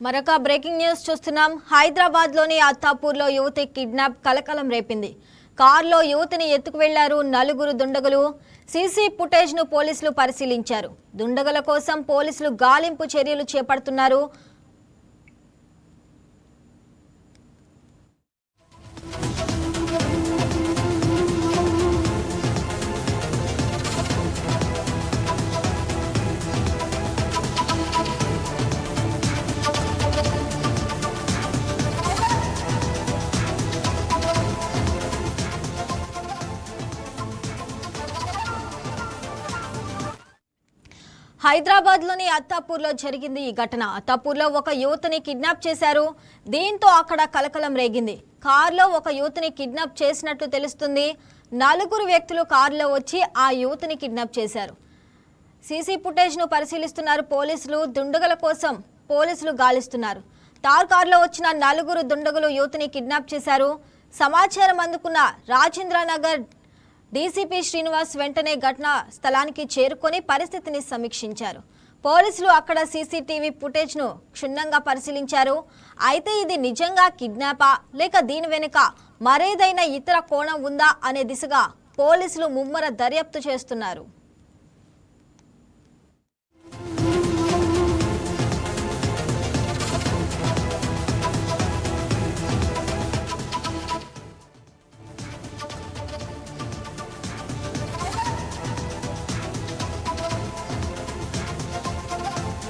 మరొక breaking news చూస్తున్నాం. హైదరాబాద్ లోని అత్తాపూర్లో యువతి కిడ్నాప్ కలకలం రేపింది. కారులో యువతిని ఎత్తుకు వెళ్లారు నలుగురు దుండగులు. సీసీ ఫుటేజ్ ను పోలీసులు పరిశీలించారు. దుండగుల కోసం పోలీసులు గాలింపు చర్యలు చేపడుతున్నారు. హైదరాబాద్ లోని అత్తాపూర్లో జరిగింది ఈ ఘటన. అత్తాపూర్లో ఒక యువతిని కిడ్నాప్ చేశారు. దీంతో అక్కడ కలకలం రేగింది. కారులో ఒక యువతిని కిడ్నాప్ చేసినట్లు తెలుస్తుంది. నలుగురు వ్యక్తులు కారులో వచ్చి ఆ యువతిని కిడ్నాప్ చేశారు. సీసీ ఫుటేజ్ ను పరిశీలిస్తున్నారు పోలీసులు. దుండగుల కోసం పోలీసులు గాలిస్తున్నారు. తార్ కారులో వచ్చిన నలుగురు దుండగులు యువతిని కిడ్నాప్ చేశారు. సమాచారం అందుకున్న రాజేంద్రనగర్ డీసీపీ శ్రీనివాస్ వెంటనే ఘటనా స్థలానికి చేరుకొని పరిస్థితిని సమీక్షించారు. పోలీసులు అక్కడ సీసీటీవీ ఫుటేజ్ ను క్షుణ్ణంగా పరిశీలించారు. అయితే ఇది నిజంగా కిడ్నాపా లేక దీని వెనుక మరేదైనా ఇతర కోణం ఉందా అనే దిశగా పోలీసులు ముమ్మర దర్యాప్తు చేస్తున్నారు.